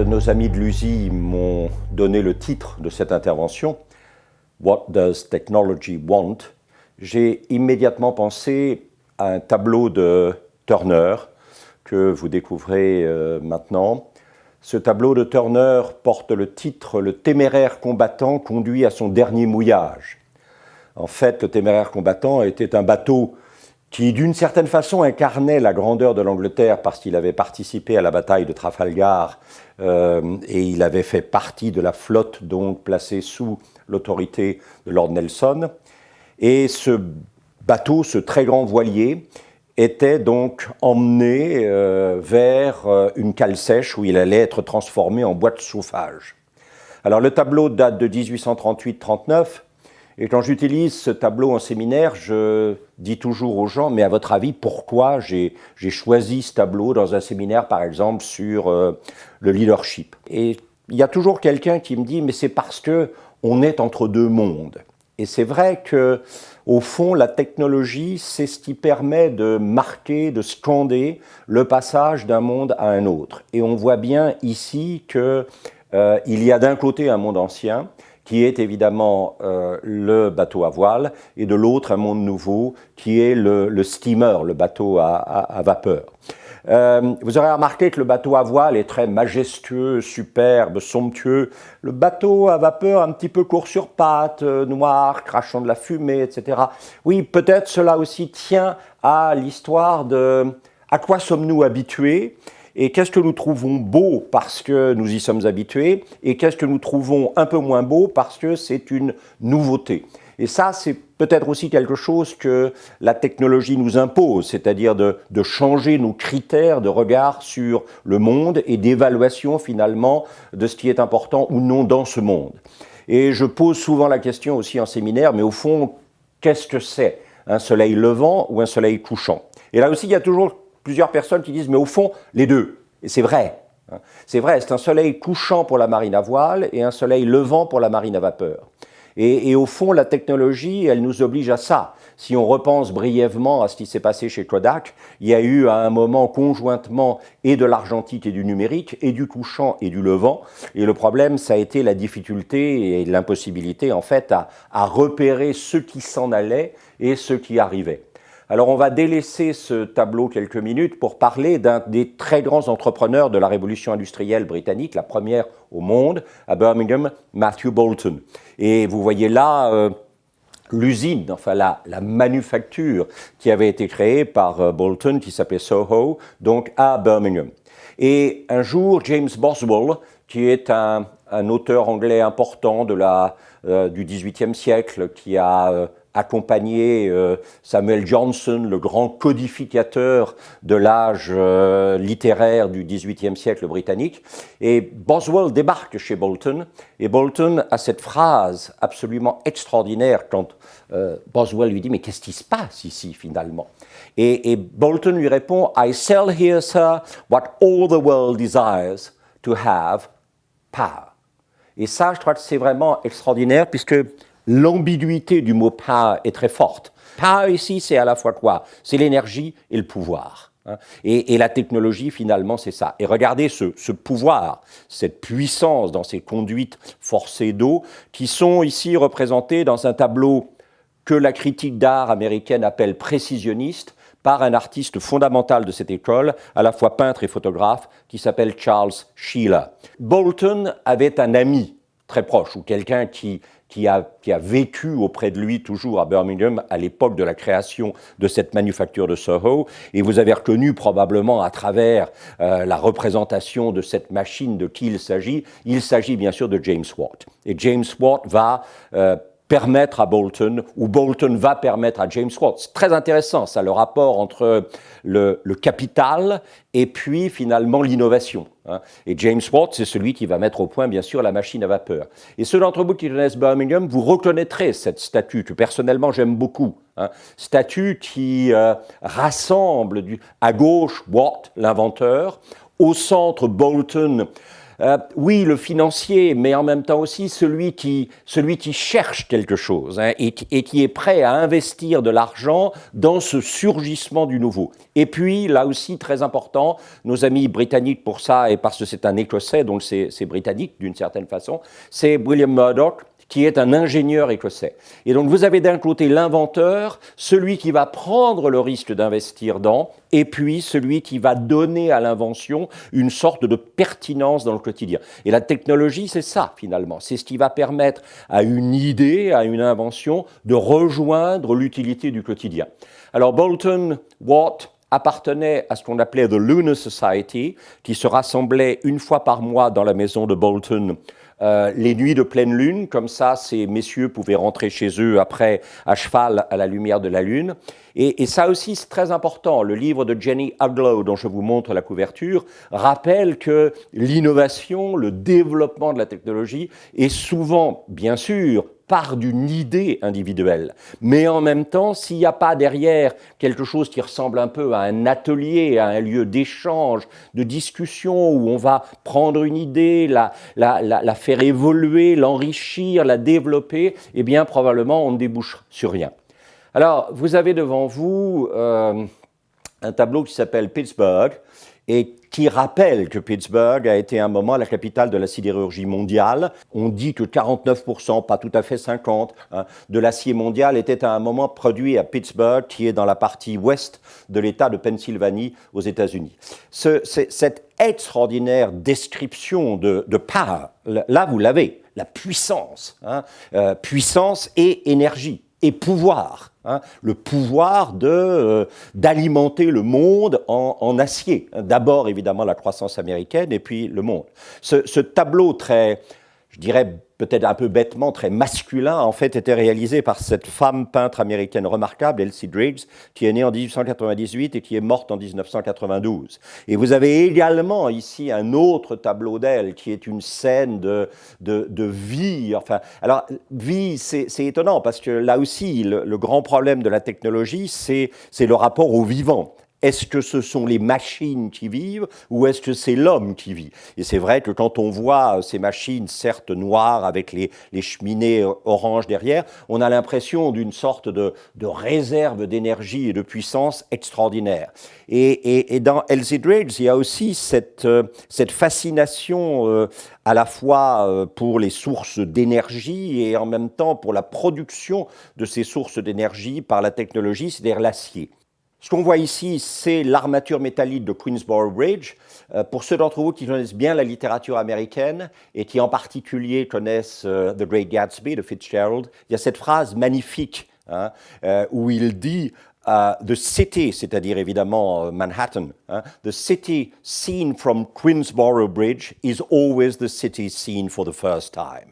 nos amis de l'USI m'ont donné le titre de cette intervention, What does technology want? J'ai immédiatement pensé à un tableau de Turner que vous découvrez maintenant. Ce tableau de Turner porte le titre « Le téméraire combattant conduit à son dernier mouillage ». En fait, le téméraire combattant était un bateau qui, d'une certaine façon, incarnait la grandeur de l'Angleterre parce qu'il avait participé à la bataille de Trafalgar et il avait fait partie de la flotte donc placée sous l'autorité de Lord Nelson. Et ce bateau, ce très grand voilier, était donc emmené vers une cale sèche où il allait être transformé en boîte de chauffage. Alors le tableau date de 1838-39, et quand j'utilise ce tableau en séminaire, je dis toujours aux gens, mais à votre avis, pourquoi j'ai choisi ce tableau dans un séminaire, par exemple, sur le leadership? Et il y a toujours quelqu'un qui me dit, mais c'est parce qu'on est entre deux mondes. Et c'est vrai que, au fond, la technologie, c'est ce qui permet de marquer, de scander le passage d'un monde à un autre. Et on voit bien ici qu'il y a d'un côté un monde ancien, qui est évidemment le bateau à voile, et de l'autre un monde nouveau, qui est le steamer, le bateau à vapeur. Vous aurez remarqué que le bateau à voile est très majestueux, superbe, somptueux. Le bateau à vapeur, un petit peu court sur pattes, noir, crachant de la fumée, etc. Oui, peut-être cela aussi tient à l'histoire de à quoi sommes-nous habitués et qu'est-ce que nous trouvons beau parce que nous y sommes habitués et qu'est-ce que nous trouvons un peu moins beau parce que c'est une nouveauté. Et ça, c'est peut-être aussi quelque chose que la technologie nous impose, c'est-à-dire de changer nos critères de regard sur le monde et d'évaluation finalement de ce qui est important ou non dans ce monde. Et je pose souvent la question aussi en séminaire, mais au fond, qu'est-ce que c'est? Un soleil levant ou un soleil couchant? Et là aussi, il y a toujours plusieurs personnes qui disent, mais au fond, les deux. Et c'est vrai. C'est vrai, c'est un soleil couchant pour la marine à voile et un soleil levant pour la marine à vapeur. Et au fond, la technologie, elle nous oblige à ça. Si on repense brièvement à ce qui s'est passé chez Kodak, il y a eu à un moment conjointement et de l'argentique et du numérique, et du couchant et du levant. Et le problème, ça a été la difficulté et l'impossibilité, en fait, à repérer ce qui s'en allait et ce qui arrivait. Alors on va délaisser ce tableau quelques minutes pour parler d'un des très grands entrepreneurs de la révolution industrielle britannique, la première au monde, à Birmingham, Matthew Boulton. Et vous voyez là l'usine, enfin la manufacture qui avait été créée par Boulton, qui s'appelait Soho, donc à Birmingham. Et un jour, James Boswell, qui est un auteur anglais important du XVIIIe siècle, qui a accompagné Samuel Johnson, le grand codificateur de l'âge littéraire du XVIIIe siècle britannique. Et Boswell débarque chez Boulton, et Boulton a cette phrase absolument extraordinaire quand Boswell lui dit « Mais qu'est-ce qui se passe ici finalement ?» Et Boulton lui répond « I sell here, sir, what all the world desires to have, power. » Et ça, je crois que c'est vraiment extraordinaire puisque l'ambiguïté du mot « power » est très forte. Power ici, c'est à la fois quoi? C'est l'énergie et le pouvoir. Et la technologie, finalement, c'est ça. Et regardez ce pouvoir, cette puissance dans ces conduites forcées d'eau qui sont ici représentées dans un tableau que la critique d'art américaine appelle précisionniste par un artiste fondamental de cette école, à la fois peintre et photographe, qui s'appelle Charles Sheeler. Boulton avait un ami très proche, ou quelqu'un qui a vécu auprès de lui toujours à Birmingham à l'époque de la création de cette manufacture de Soho. Et vous avez reconnu probablement à travers la représentation de cette machine de qui il s'agit. Il s'agit bien sûr de James Watt. Et James Watt va permettre à Boulton, ou Boulton va permettre à James Watt. C'est très intéressant, ça, le rapport entre le capital et puis finalement l'innovation. Et James Watt, c'est celui qui va mettre au point, bien sûr, la machine à vapeur. Et ceux d'entre vous qui connaissent Birmingham, vous reconnaîtrez cette statue que personnellement j'aime beaucoup. Statue qui rassemble à gauche Watt, l'inventeur, au centre Boulton, Oui, le financier, mais en même temps aussi celui qui cherche quelque chose, hein, et qui est prêt à investir de l'argent dans ce surgissement du nouveau. Et puis, là aussi, très important, nos amis britanniques pour ça, et parce que c'est un Écossais, donc c'est britannique d'une certaine façon, c'est William Murdoch, qui est un ingénieur écossais. Et donc vous avez d'un côté l'inventeur, celui qui va prendre le risque d'investir dans, et puis celui qui va donner à l'invention une sorte de pertinence dans le quotidien. Et la technologie, c'est ça finalement, c'est ce qui va permettre à une idée, à une invention, de rejoindre l'utilité du quotidien. Alors Boulton, Watt, appartenait à ce qu'on appelait The Lunar Society, qui se rassemblait une fois par mois dans la maison de Boulton, les nuits de pleine lune, comme ça ces messieurs pouvaient rentrer chez eux après à cheval à la lumière de la lune. Et ça aussi c'est très important. Le livre de Jenny Aglow, dont je vous montre la couverture, rappelle que l'innovation, le développement de la technologie est souvent, bien sûr, part d'une idée individuelle. Mais en même temps, s'il n'y a pas derrière quelque chose qui ressemble un peu à un atelier, à un lieu d'échange, de discussion, où on va prendre une idée, la faire évoluer, l'enrichir, la développer, eh bien probablement on ne débouche sur rien. Alors, vous avez devant vous un tableau qui s'appelle Pittsburgh, et qui rappelle que Pittsburgh a été un moment la capitale de la sidérurgie mondiale. On dit que 49%, pas tout à fait 50%, hein, de l'acier mondial était à un moment produit à Pittsburgh, qui est dans la partie ouest de l'État de Pennsylvanie aux États-Unis. Cette extraordinaire description de power, là vous l'avez, la puissance, hein, puissance et énergie. Et pouvoir, hein, le pouvoir d'alimenter le monde en acier. D'abord, évidemment, la croissance américaine et puis le monde. Ce tableau très, je dirais peut-être un peu bêtement, très masculin, en fait, était réalisé par cette femme peintre américaine remarquable, Elsie Driggs, qui est née en 1898 et qui est morte en 1992. Et vous avez également ici un autre tableau d'elle, qui est une scène de vie. Enfin, alors, vie, c'est étonnant, parce que là aussi, le grand problème de la technologie, c'est le rapport au vivant. Est-ce que ce sont les machines qui vivent ou est-ce que c'est l'homme qui vit? Et c'est vrai que quand on voit ces machines, certes noires, avec les cheminées oranges derrière, on a l'impression d'une sorte de réserve d'énergie et de puissance extraordinaire. Et dans Elsie Driggs, il y a aussi cette fascination à la fois pour les sources d'énergie et en même temps pour la production de ces sources d'énergie par la technologie, c'est-à-dire l'acier. Ce qu'on voit ici, c'est l'armature métallique de Queensboro Bridge. Pour ceux d'entre vous qui connaissent bien la littérature américaine et qui en particulier connaissent The Great Gatsby de Fitzgerald, il y a cette phrase magnifique, hein, où il dit The city, c'est-à-dire évidemment Manhattan, hein, the city seen from Queensboro Bridge is always the city seen for the first time.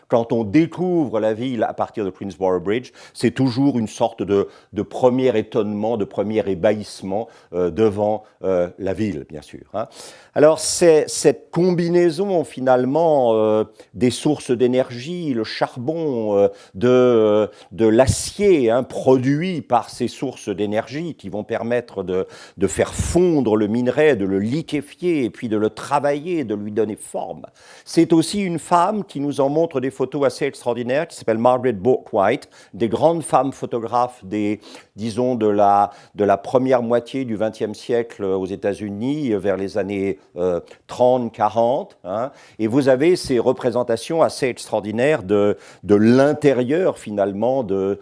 Quand on découvre la ville à partir de Queensboro Bridge, c'est toujours une sorte de premier étonnement, de premier ébahissement devant la ville, bien sûr. Hein. Alors, c'est cette combinaison, finalement, des sources d'énergie, le charbon, de l'acier, hein, produit par ces sources d'énergie qui vont permettre de faire fondre le minerai, de le liquéfier, et puis de le travailler, de lui donner forme. C'est aussi une femme qui nous en montre des photos assez extraordinaires, qui s'appelle Margaret Bourke-White, des grandes femmes photographes disons, de la première moitié du XXe siècle aux États-Unis, vers les années 30, 40. Hein, et vous avez ces représentations assez extraordinaires de l'intérieur, finalement, de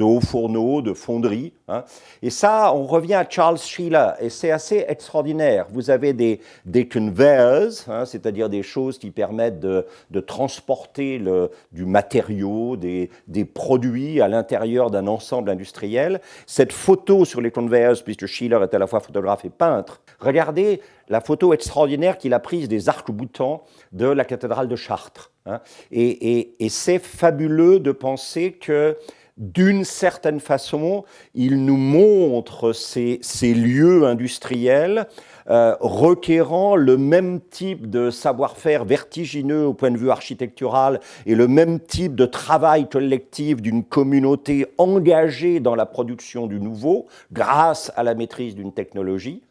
hauts fourneaux, de fonderies. Hein. Et ça, on revient à Charles Sheeler, et c'est assez extraordinaire. Vous avez des conveyors, hein, c'est-à-dire des choses qui permettent de transporter du matériau, des produits à l'intérieur d'un ensemble industriel. Cette photo sur les conveyors, puisque Sheeler est à la fois photographe et peintre, regardez la photo extraordinaire qu'il a prise des arcs-boutants de la cathédrale de Chartres. Hein. Et c'est fabuleux de penser que d'une certaine façon, il nous montre ces lieux industriels requérant le même type de savoir-faire vertigineux au point de vue architectural et le même type de travail collectif d'une communauté engagée dans la production du nouveau grâce à la maîtrise d'une technologie.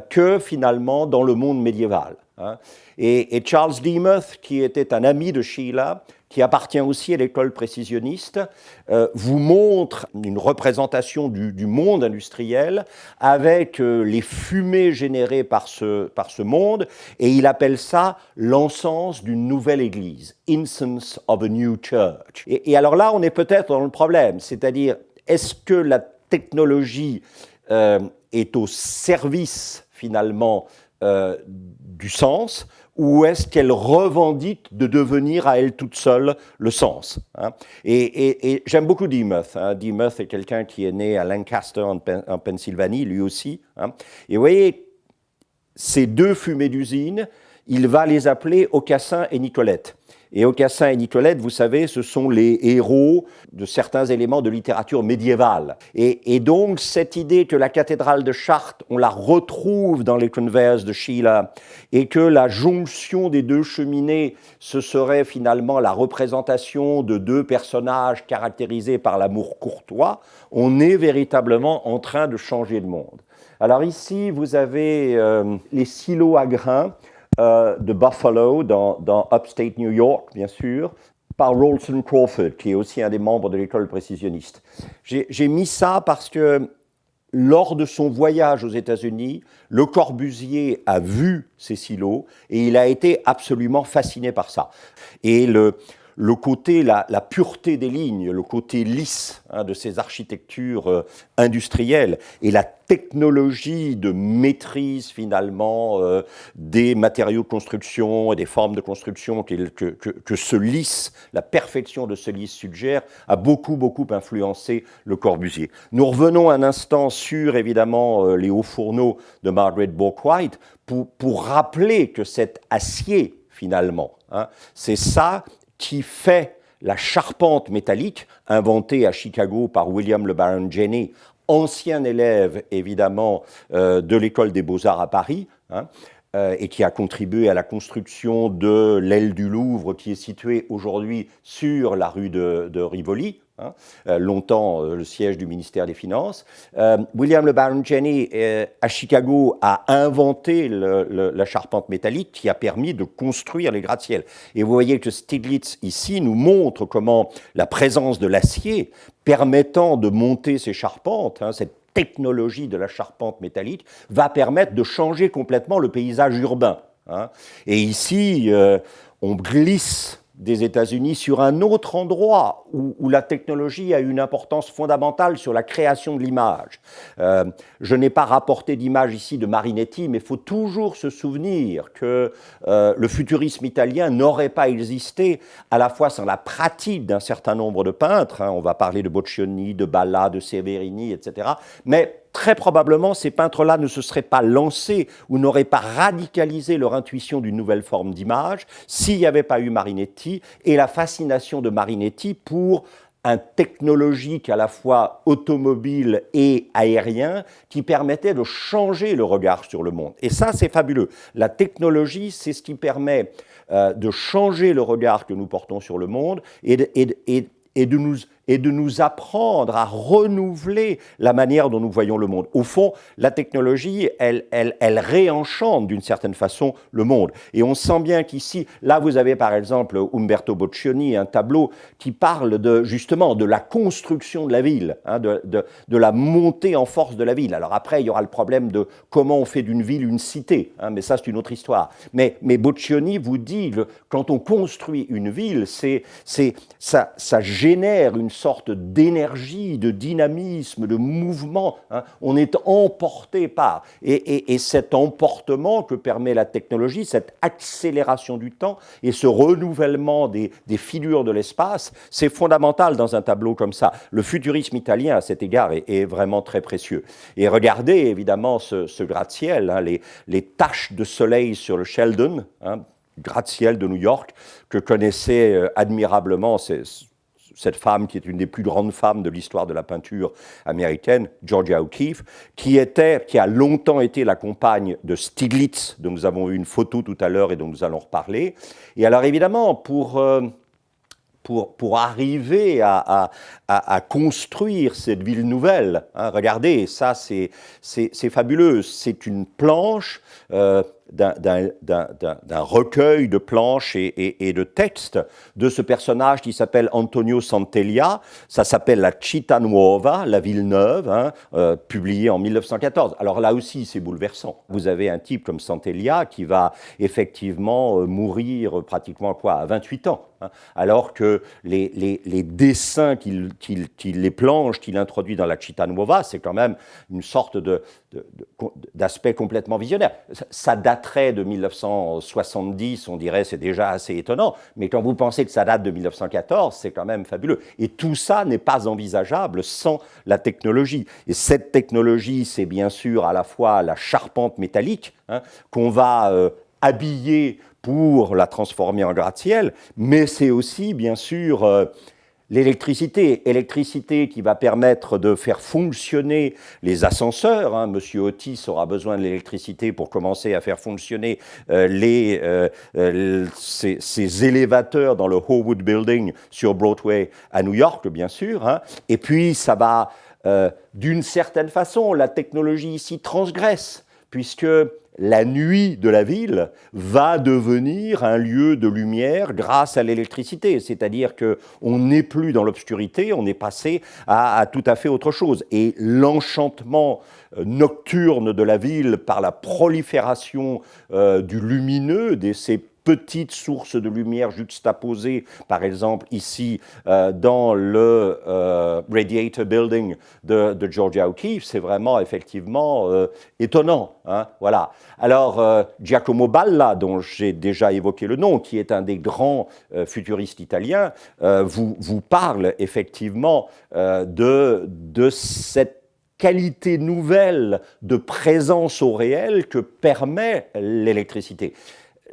que finalement dans le monde médiéval. Et Charles Demuth, qui était un ami de Sheila, qui appartient aussi à l'école précisionniste, vous montre une représentation du monde industriel avec les fumées générées par ce monde, et il appelle ça l'encens d'une nouvelle église, incense of a new church. Et alors là, on est peut-être dans le problème, c'est-à-dire, est-ce que la technologie est au service, finalement, du sens, ou est-ce qu'elle revendique de devenir à elle toute seule le sens, Et j'aime beaucoup Demuth. Demuth est quelqu'un qui est né à Lancaster, en Pennsylvanie, lui aussi. Et vous voyez, ces deux fumées d'usine, il va les appeler Aucassin et Nicolette. Et Aucassin et Nicolette, vous savez, ce sont les héros de certains éléments de littérature médiévale. Et donc, cette idée que la cathédrale de Chartres, on la retrouve dans les Convers de Sheila, et que la jonction des deux cheminées, ce serait finalement la représentation de deux personnages caractérisés par l'amour courtois, on est véritablement en train de changer le monde. Alors ici, vous avez les silos à grains, de Buffalo, dans Upstate New York, bien sûr, par Rolson Crawford, qui est aussi un des membres de l'école précisionniste. J'ai mis ça parce que lors de son voyage aux États-Unis, Le Corbusier a vu ces silos et il a été absolument fasciné par ça. Et le côté, la pureté des lignes, le côté lisse de ces architectures industrielles et la technologie de maîtrise finalement des matériaux de construction et des formes de construction que ce lisse, la perfection de ce lisse suggère, a beaucoup influencé Le Corbusier. Nous revenons un instant sur évidemment les hauts fourneaux de Margaret Bourke-White pour rappeler que cet acier finalement, c'est ça qui fait la charpente métallique, inventée à Chicago par William le Baron Jenney, ancien élève évidemment de l'école des Beaux-Arts à Paris, et qui a contribué à la construction de l'aile du Louvre qui est située aujourd'hui sur la rue de Rivoli, longtemps le siège du ministère des Finances. William le Baron Jenney, à Chicago, a inventé la charpente métallique qui a permis de construire les gratte-ciels. Et vous voyez que Stiglitz, ici, nous montre comment la présence de l'acier permettant de monter ces charpentes, cette technologie de la charpente métallique, va permettre de changer complètement le paysage urbain. Et ici, on glisse des États-Unis sur un autre endroit où la technologie a une importance fondamentale sur la création de l'image. Je n'ai pas rapporté d'image ici de Marinetti, mais il faut toujours se souvenir que le futurisme italien n'aurait pas existé à la fois sans la pratique d'un certain nombre de peintres, on va parler de Boccioni, de Balla, de Severini, etc., mais très probablement, ces peintres-là ne se seraient pas lancés ou n'auraient pas radicalisé leur intuition d'une nouvelle forme d'image s'il n'y avait pas eu Marinetti et la fascination de Marinetti pour un technologique à la fois automobile et aérien qui permettait de changer le regard sur le monde. Et ça, c'est fabuleux. La technologie, c'est ce qui permet de changer le regard que nous portons sur le monde et de nous apprendre à renouveler la manière dont nous voyons le monde. Au fond, la technologie, elle réenchante d'une certaine façon le monde. Et on sent bien qu'ici, là vous avez par exemple Umberto Boccioni, un tableau qui parle justement de la construction de la ville, de la montée en force de la ville. Alors après, il y aura le problème de comment on fait d'une ville une cité, mais ça c'est une autre histoire. Mais Boccioni vous dit, quand on construit une ville, ça génère une sorte d'énergie, de dynamisme, de mouvement. On est emporté par. Et cet emportement que permet la technologie, cette accélération du temps et ce renouvellement des figures de l'espace, c'est fondamental dans un tableau comme ça. Le futurisme italien, à cet égard, est vraiment très précieux. Et regardez évidemment ce gratte-ciel, les taches de soleil sur le Sheldon, gratte-ciel de New York, que connaissait admirablement cette femme qui est une des plus grandes femmes de l'histoire de la peinture américaine, Georgia O'Keeffe, qui a longtemps été la compagne de Stiglitz, dont nous avons eu une photo tout à l'heure et dont nous allons reparler. Et alors évidemment, pour pour arriver à construire cette ville nouvelle. Hein, regardez, ça c'est fabuleux. C'est une planche d'un recueil de planches et de textes de ce personnage qui s'appelle Antonio Santeglia. Ça s'appelle la Città Nuova, la ville neuve, hein, publié en 1914. Alors là aussi, c'est bouleversant. Vous avez un type comme Santeglia qui va effectivement mourir pratiquement à 28 ans. Hein, alors que les dessins les planches qu'il introduit dans la Città Nuova, c'est quand même une sorte d'aspect complètement visionnaire. Ça daterait de 1970, on dirait, c'est déjà assez étonnant, mais quand vous pensez que ça date de 1914, c'est quand même fabuleux. Et tout ça n'est pas envisageable sans la technologie. Et cette technologie, c'est bien sûr à la fois la charpente métallique, hein, qu'on va habiller pour la transformer en gratte-ciel, mais c'est aussi, bien sûr, l'électricité qui va permettre de faire fonctionner les ascenseurs. Hein. Monsieur Otis aura besoin de l'électricité pour commencer à faire fonctionner ces élévateurs dans le Howard Building sur Broadway à New York, bien sûr. Hein. Et puis, ça va, d'une certaine façon, la technologie ici transgresse, puisque la nuit de la ville va devenir un lieu de lumière grâce à l'électricité. C'est-à-dire qu'on n'est plus dans l'obscurité, on est passé à tout à fait autre chose. Et l'enchantement nocturne de la ville par la prolifération du lumineux, de ces petites sources de lumière juxtaposées, par exemple ici dans le Radiator Building de Georgia O'Keeffe, c'est vraiment effectivement étonnant. Hein, voilà. Alors Giacomo Balla, dont j'ai déjà évoqué le nom, qui est un des grands futuristes italiens, vous parle effectivement de cette qualité nouvelle de présence au réel que permet l'électricité.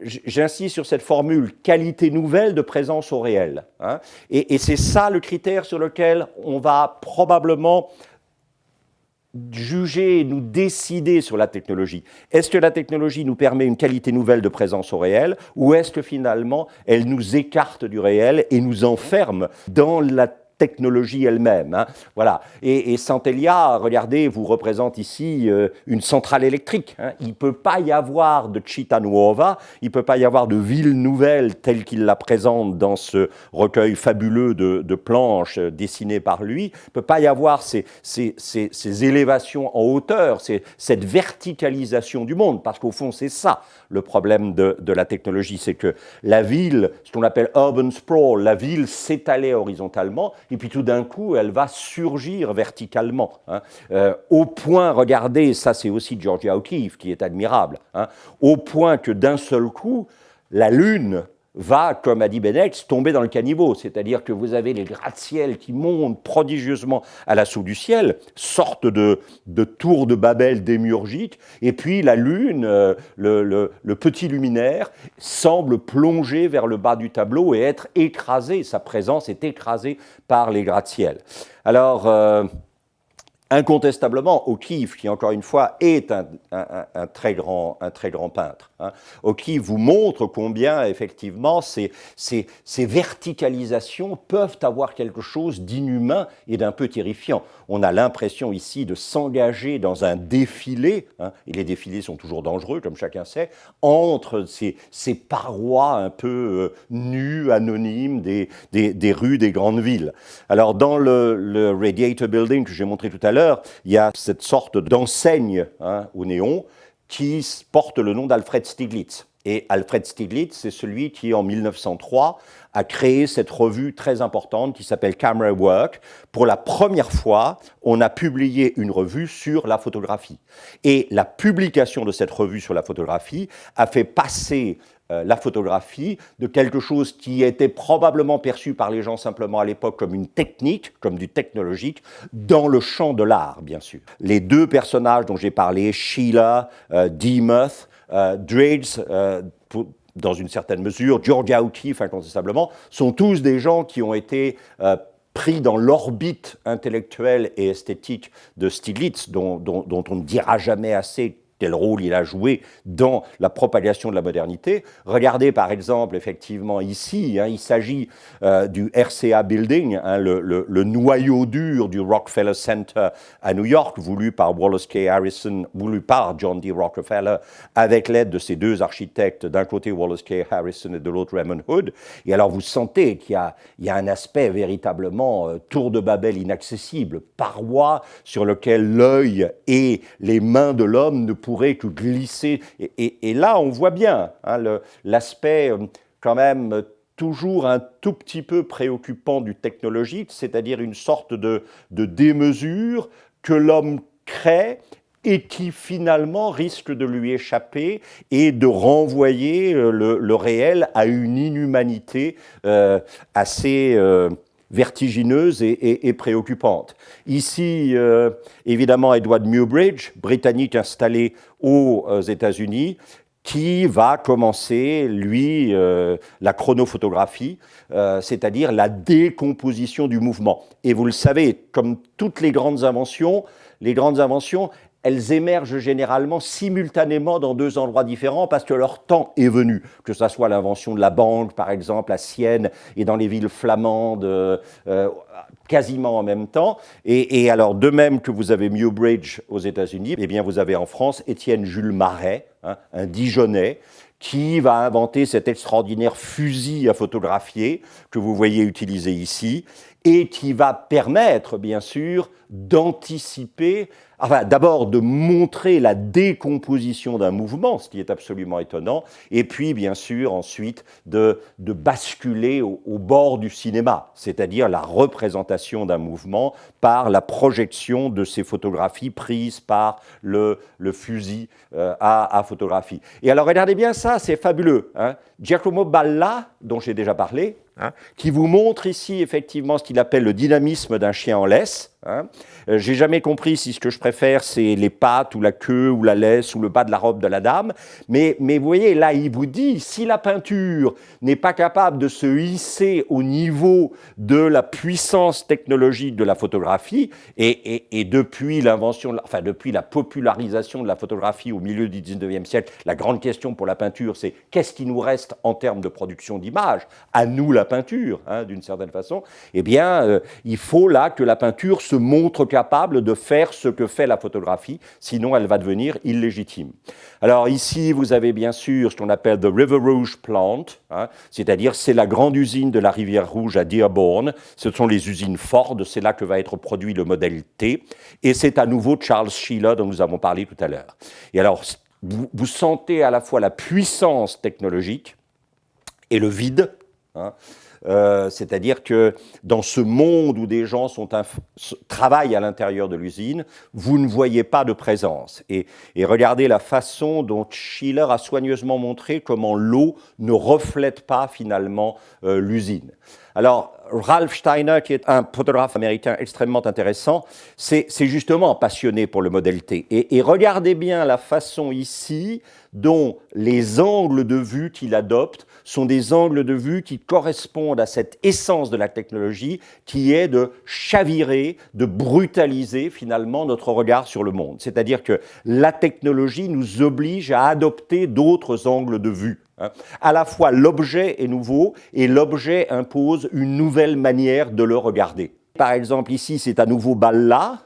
J'insiste sur cette formule, qualité nouvelle de présence au réel. Hein, et c'est ça le critère sur lequel on va probablement juger, nous décider sur la technologie. Est-ce que la technologie nous permet une qualité nouvelle de présence au réel, ou est-ce que finalement elle nous écarte du réel et nous enferme dans la technologie elle-même. Hein. Voilà. Et Santeglia, regardez, vous représente ici une centrale électrique. Hein. Il ne peut pas y avoir de Città Nuova, il ne peut pas y avoir de ville nouvelle telle qu'il la présente dans ce recueil fabuleux de planches dessinées par lui. Il ne peut pas y avoir ces élévations en hauteur, cette verticalisation du monde, parce qu'au fond, c'est ça le problème de la technologie, c'est que la ville, ce qu'on appelle urban sprawl, la ville s'étalait horizontalement, et puis tout d'un coup, elle va surgir verticalement. Hein. Au point, regardez, ça c'est aussi Georgia O'Keeffe qui est admirable, hein, au point que d'un seul coup, la Lune va, comme a dit Benex, tomber dans le caniveau. C'est-à-dire que vous avez les gratte-ciel qui montent prodigieusement à l'assaut du ciel, sorte de tour de Babel démiurgique, et puis la Lune, le petit luminaire, semble plonger vers le bas du tableau et être écrasé, sa présence est écrasée par les gratte-ciel. Alors, incontestablement, O'Keeffe, qui encore une fois est un très grand peintre, hein. O'Keeffe vous montre combien effectivement ces verticalisations peuvent avoir quelque chose d'inhumain et d'un peu terrifiant. On a l'impression ici de s'engager dans un défilé, hein, et les défilés sont toujours dangereux, comme chacun sait, entre ces parois un peu nues, anonymes des rues des grandes villes. Alors dans le Radiator Building que j'ai montré tout à l'heure, il y a cette sorte d'enseigne, hein, au néon qui porte le nom d'Alfred Stieglitz. Et Alfred Stieglitz, c'est celui qui, en 1903, a créé cette revue très importante qui s'appelle Camera Work. Pour la première fois, on a publié une revue sur la photographie. Et la publication de cette revue sur la photographie a fait passer la photographie de quelque chose qui était probablement perçu par les gens simplement à l'époque comme une technique, comme du technologique, dans le champ de l'art, bien sûr. Les deux personnages dont j'ai parlé, Sheila, Demuth, Dregs, dans une certaine mesure, Georgia O'Keeffe, incontestablement, sont tous des gens qui ont été pris dans l'orbite intellectuelle et esthétique de Stieglitz, dont on ne dira jamais assez quel rôle il a joué dans la propagation de la modernité. Regardez par exemple, effectivement, ici, il s'agit du RCA Building, le noyau dur du Rockefeller Center à New York, voulu par Wallace K. Harrison, voulu par John D. Rockefeller, avec l'aide de ces deux architectes, d'un côté Wallace K. Harrison et de l'autre Raymond Hood. Et alors vous sentez qu'il y a un aspect véritablement tour de Babel inaccessible, paroi sur lequel l'œil et les mains de l'homme ne pourraient que glisser. Et là, on voit bien l'aspect quand même toujours un tout petit peu préoccupant du technologique, c'est-à-dire une sorte de démesure que l'homme crée et qui finalement risque de lui échapper et de renvoyer le réel à une inhumanité assez vertigineuse et préoccupante. Ici, évidemment, Edward Muybridge, britannique installé aux États-Unis, qui va commencer, lui, la chronophotographie, c'est-à-dire la décomposition du mouvement. Et vous le savez, comme toutes les grandes inventions, elles émergent généralement simultanément dans deux endroits différents parce que leur temps est venu, que ce soit l'invention de la banque, par exemple, à Sienne et dans les villes flamandes, quasiment en même temps. Et alors, de même que vous avez Muybridge aux États-Unis, eh bien, vous avez en France Étienne Jules Marais, un Dijonnais, qui va inventer cet extraordinaire fusil à photographier que vous voyez utilisé ici et qui va permettre, bien sûr, d'anticiper, enfin, d'abord de montrer la décomposition d'un mouvement, ce qui est absolument étonnant, et puis, bien sûr, ensuite, de basculer au bord du cinéma, c'est-à-dire la représentation d'un mouvement par la projection de ces photographies prises par le fusil à photographie. Et alors, regardez bien ça, c'est fabuleux. Giacomo Balla, dont j'ai déjà parlé, qui vous montre ici effectivement ce qu'il appelle le dynamisme d'un chien en laisse. J'ai jamais compris si ce que je préfère c'est les pattes ou la queue ou la laisse ou le bas de la robe de la dame, mais vous voyez là il vous dit si la peinture n'est pas capable de se hisser au niveau de la puissance technologique de la photographie et depuis l'invention, enfin depuis la popularisation de la photographie au milieu du 19e siècle, la grande question pour la peinture c'est qu'est-ce qui nous reste en termes de production d'images, à nous la peinture d'une certaine façon, eh bien il faut là que la peinture se montre capable de faire ce que fait la photographie, sinon elle va devenir illégitime. Alors ici, vous avez bien sûr ce qu'on appelle the River Rouge Plant, c'est-à-dire c'est la grande usine de la rivière Rouge à Dearborn, ce sont les usines Ford, c'est là que va être produit le modèle T, et c'est à nouveau Charles Sheeler dont nous avons parlé tout à l'heure. Et alors, vous sentez à la fois la puissance technologique et le vide, c'est-à-dire que dans ce monde où des gens travaillent à l'intérieur de l'usine, vous ne voyez pas de présence. Et regardez la façon dont Schiller a soigneusement montré comment l'eau ne reflète pas finalement l'usine. Alors, Ralph Steiner, qui est un photographe américain extrêmement intéressant, c'est justement passionné pour le modèle T. Et regardez bien la façon ici dont les angles de vue qu'il adopte sont des angles de vue qui correspondent à cette essence de la technologie qui est de chavirer, de brutaliser finalement notre regard sur le monde. C'est-à-dire que la technologie nous oblige à adopter d'autres angles de vue. À la fois l'objet est nouveau et l'objet impose une nouvelle manière de le regarder. Par exemple, ici, c'est à nouveau Balla.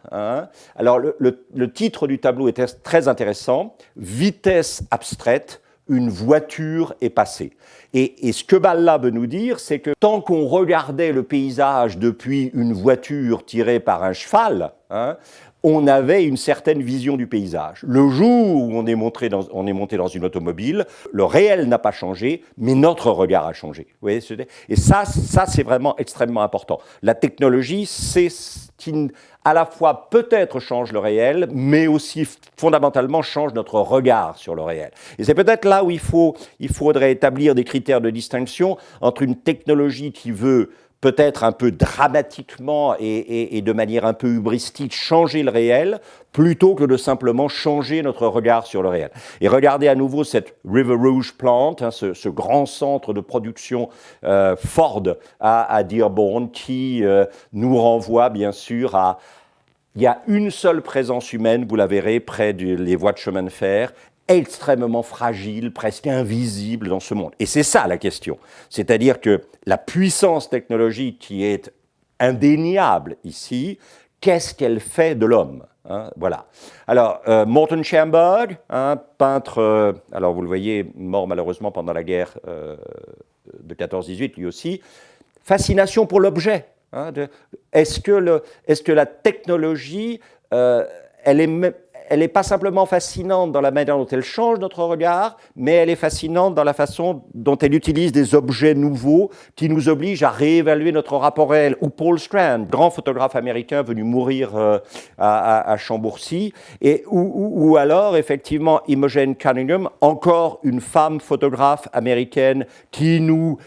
Alors, le titre du tableau est très intéressant. Vitesse abstraite, une voiture est passée. Et ce que Balla veut nous dire, c'est que tant qu'on regardait le paysage depuis une voiture tirée par un cheval, on avait une certaine vision du paysage. Le jour où on est monté dans une automobile, le réel n'a pas changé, mais notre regard a changé. Vous voyez, et ça c'est vraiment extrêmement important. La technologie, c'est ce qui, à la fois, peut-être change le réel, mais aussi fondamentalement change notre regard sur le réel. Et c'est peut-être là où il faudrait établir des critères de distinction entre une technologie qui veut peut-être un peu dramatiquement et de manière un peu hubristique changer le réel, plutôt que de simplement changer notre regard sur le réel. Et regardez à nouveau cette River Rouge Plant, ce grand centre de production Ford à Dearborn, qui nous renvoie bien sûr il y a une seule présence humaine, vous la verrez, près des voies de chemin de fer, extrêmement fragile, presque invisible dans ce monde. Et c'est ça la question. C'est-à-dire que la puissance technologique qui est indéniable ici, qu'est-ce qu'elle fait de l'homme, hein, voilà. Alors, Morton Shamberg, un peintre, alors vous le voyez, mort malheureusement pendant la guerre de 14-18, lui aussi, fascination pour l'objet. Hein, est-ce que la technologie, elle n'est pas simplement fascinante dans la manière dont elle change notre regard, mais elle est fascinante dans la façon dont elle utilise des objets nouveaux qui nous obligent à réévaluer notre rapport réel. Ou Paul Strand, grand photographe américain venu mourir à Chambourcy, ou alors effectivement Imogen Cunningham, encore une femme photographe américaine qui nous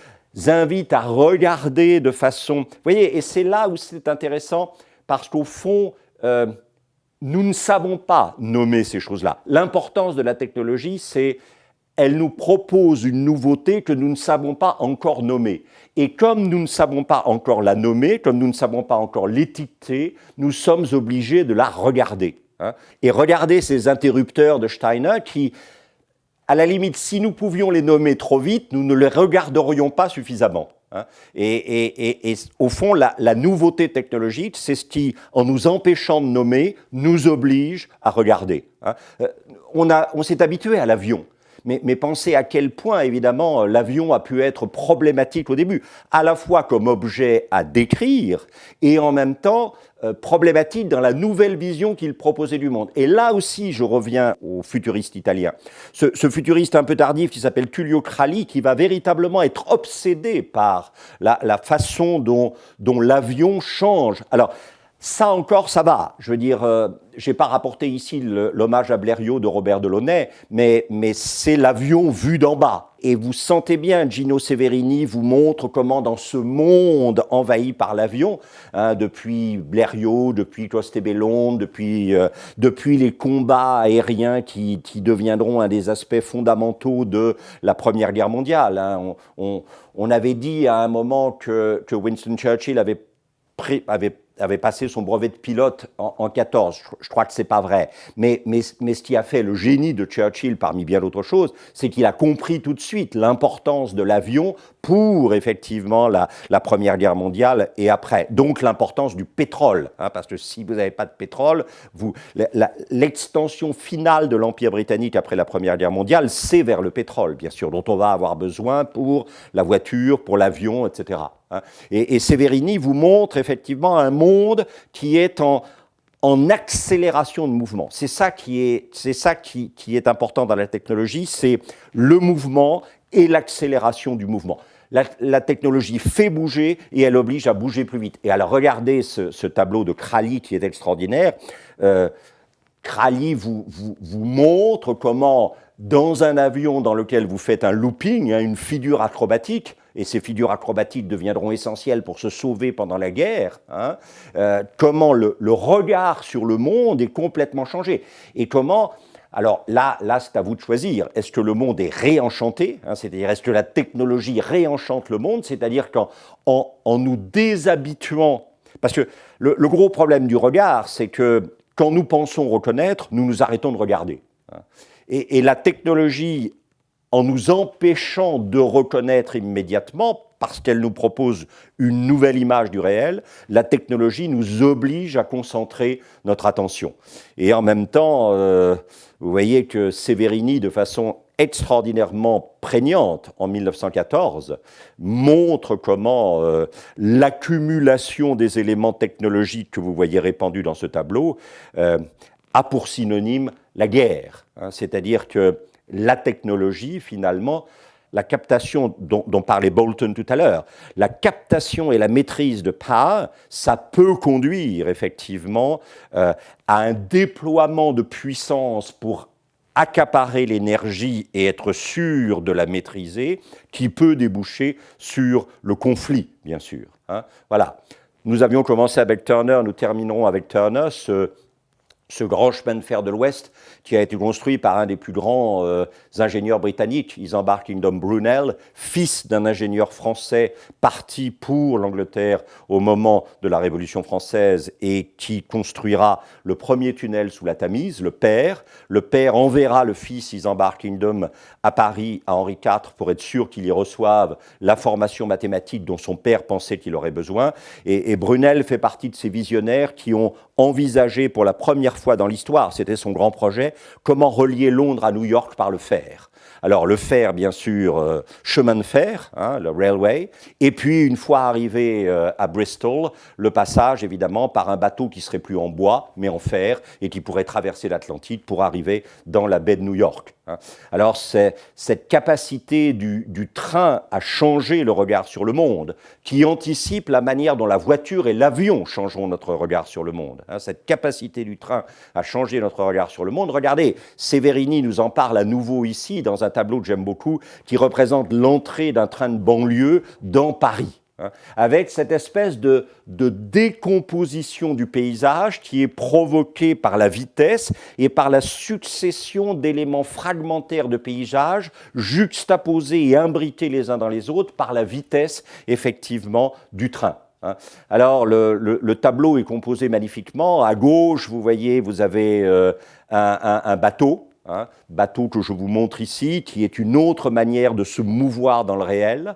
invite à regarder de façon... Vous voyez, et c'est là où c'est intéressant, parce qu'au fond... nous ne savons pas nommer ces choses-là. L'importance de la technologie, c'est qu'elle nous propose une nouveauté que nous ne savons pas encore nommer. Et comme nous ne savons pas encore la nommer, comme nous ne savons pas encore l'étiqueter, nous sommes obligés de la regarder. Hein. Et regarder ces interrupteurs de Steiner qui, à la limite, si nous pouvions les nommer trop vite, nous ne les regarderions pas suffisamment. Hein. Et au fond, la nouveauté technologique, c'est ce qui, en nous empêchant de nommer, nous oblige à regarder. Hein. On s'est habitué à l'avion. Mais pensez à quel point, évidemment, l'avion a pu être problématique au début, à la fois comme objet à décrire et en même temps problématique dans la nouvelle vision qu'il proposait du monde. Et là aussi, je reviens au futuriste italien. Ce futuriste un peu tardif qui s'appelle Tullio Crali, qui va véritablement être obsédé par la façon dont l'avion change. Alors, ça encore, ça va. Je veux dire, je n'ai pas rapporté ici l'hommage à Blériot de Robert Delaunay, mais c'est l'avion vu d'en bas. Et vous sentez bien, Gino Severini vous montre comment dans ce monde envahi par l'avion, hein, depuis Blériot, depuis Costebellone, depuis les combats aériens qui deviendront un des aspects fondamentaux de la Première Guerre mondiale. Hein. On avait dit à un moment que Winston Churchill avait passé son brevet de pilote en 14. Je crois que c'est pas vrai. Mais ce qui a fait le génie de Churchill, parmi bien d'autres choses, c'est qu'il a compris tout de suite l'importance de l'avion pour, effectivement, la Première Guerre mondiale et après. Donc, l'importance du pétrole. Hein, parce que si vous n'avez pas de pétrole, l'extension finale de l'Empire britannique après la Première Guerre mondiale, c'est vers le pétrole, bien sûr, dont on va avoir besoin pour la voiture, pour l'avion, etc. Et Severini vous montre effectivement un monde qui est en accélération de mouvement. C'est ça qui est important dans la technologie, c'est le mouvement et l'accélération du mouvement. La technologie fait bouger et elle oblige à bouger plus vite. Et alors regardez ce tableau de Crali qui est extraordinaire. Crali vous montre comment, dans un avion dans lequel vous faites un looping, hein, une figure acrobatique, et ces figures acrobatiques deviendront essentielles pour se sauver pendant la guerre, hein, comment le regard sur le monde est complètement changé. Et comment, alors là c'est à vous de choisir, est-ce que le monde est réenchanté, hein, c'est-à-dire est-ce que la technologie réenchante le monde, c'est-à-dire qu'en nous déshabituant, parce que le gros problème du regard, c'est que quand nous pensons reconnaître, nous nous arrêtons de regarder. Hein. Et la technologie, en nous empêchant de reconnaître immédiatement, parce qu'elle nous propose une nouvelle image du réel, la technologie nous oblige à concentrer notre attention. Et en même temps, vous voyez que Severini, de façon extraordinairement prégnante en 1914, montre comment l'accumulation des éléments technologiques que vous voyez répandus dans ce tableau a pour synonyme la guerre. Hein, c'est-à-dire que la technologie, finalement, la captation dont parlait Bolton tout à l'heure, la captation et la maîtrise de Power, ça peut conduire effectivement à un déploiement de puissance pour accaparer l'énergie et être sûr de la maîtriser, qui peut déboucher sur le conflit, bien sûr. Hein. Voilà. Nous avions commencé avec Turner, nous terminerons avec Turner, ce grand chemin de fer de l'Ouest qui a été construit par un des plus grands ingénieurs britanniques, Isambard Kingdom Brunel, fils d'un ingénieur français parti pour l'Angleterre au moment de la Révolution française et qui construira le premier tunnel sous la Tamise, le père. Le père enverra le fils Isambard Kingdom à Paris, à Henri IV, pour être sûr qu'il y reçoive la formation mathématique dont son père pensait qu'il aurait besoin. Et Brunel fait partie de ces visionnaires qui ont envisagé pour la première fois dans l'histoire, c'était son grand projet, comment relier Londres à New York par le fer. Alors le fer, bien sûr, chemin de fer, hein, le railway, et puis une fois arrivé à Bristol, le passage évidemment par un bateau qui serait plus en bois, mais en fer, et qui pourrait traverser l'Atlantique pour arriver dans la baie de New York. Alors c'est cette capacité du train à changer le regard sur le monde, qui anticipe la manière dont la voiture et l'avion changeront notre regard sur le monde. Cette capacité du train à changer notre regard sur le monde. Regardez, Severini nous en parle à nouveau ici, dans un tableau que j'aime beaucoup, qui représente l'entrée d'un train de banlieue dans Paris. Avec cette espèce de décomposition du paysage qui est provoquée par la vitesse et par la succession d'éléments fragmentaires de paysage juxtaposés et imbriqués les uns dans les autres par la vitesse, effectivement, du train. Alors, le tableau est composé magnifiquement. À gauche, vous voyez, vous avez un bateau. Bateau que je vous montre ici, qui est une autre manière de se mouvoir dans le réel.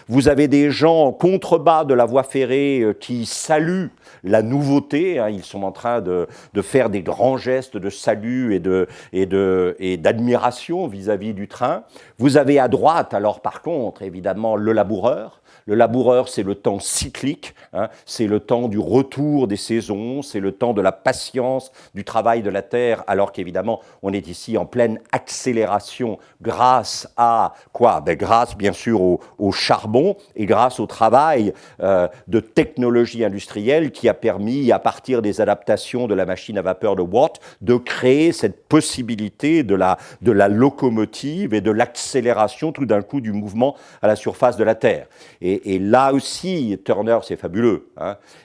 Vous avez des gens en contrebas de la voie ferrée qui saluent la nouveauté. Ils sont en train de faire des grands gestes de salut et d'admiration vis-à-vis du train. Vous avez à droite, alors par contre, évidemment, le laboureur. Le laboureur, c'est le temps cyclique, c'est le temps du retour des saisons, c'est le temps de la patience, du travail de la terre, alors qu'évidemment, on est ici en pleine accélération grâce à quoi? Grâce, bien sûr, au charbon et grâce au travail de technologie industrielle qui a permis, à partir des adaptations de la machine à vapeur de Watt, de créer cette possibilité de la locomotive et de l'accélération tout d'un coup du mouvement à la surface de la Terre. Et là aussi, Turner, c'est fabuleux.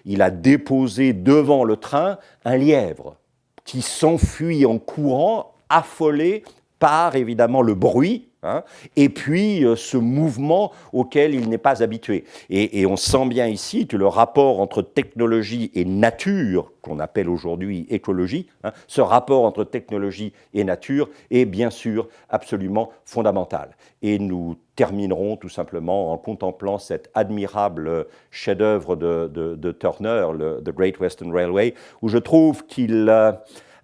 Il a déposé devant le train un lièvre qui s'enfuit en courant, affolé par, évidemment, le bruit, et puis ce mouvement auquel il n'est pas habitué. Et on sent bien ici que le rapport entre technologie et nature, qu'on appelle aujourd'hui écologie, ce rapport entre technologie et nature est bien sûr absolument fondamental. Et nous terminerons tout simplement en contemplant cet admirable chef-d'œuvre de Turner, The Great Western Railway, où je trouve qu'il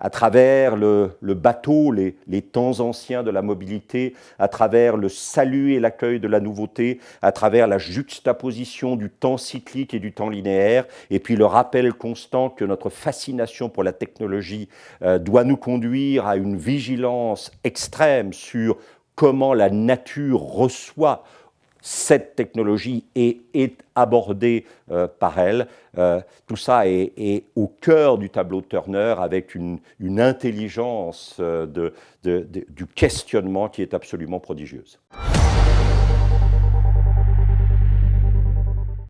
à travers le bateau, les temps anciens de la mobilité, à travers le salut et l'accueil de la nouveauté, à travers la juxtaposition du temps cyclique et du temps linéaire, et puis le rappel constant que notre fascination pour la technologie doit nous conduire à une vigilance extrême sur comment la nature reçoit cette technologie et est abordée par elle. Tout ça est au cœur du tableau de Turner avec une intelligence du questionnement qui est absolument prodigieuse.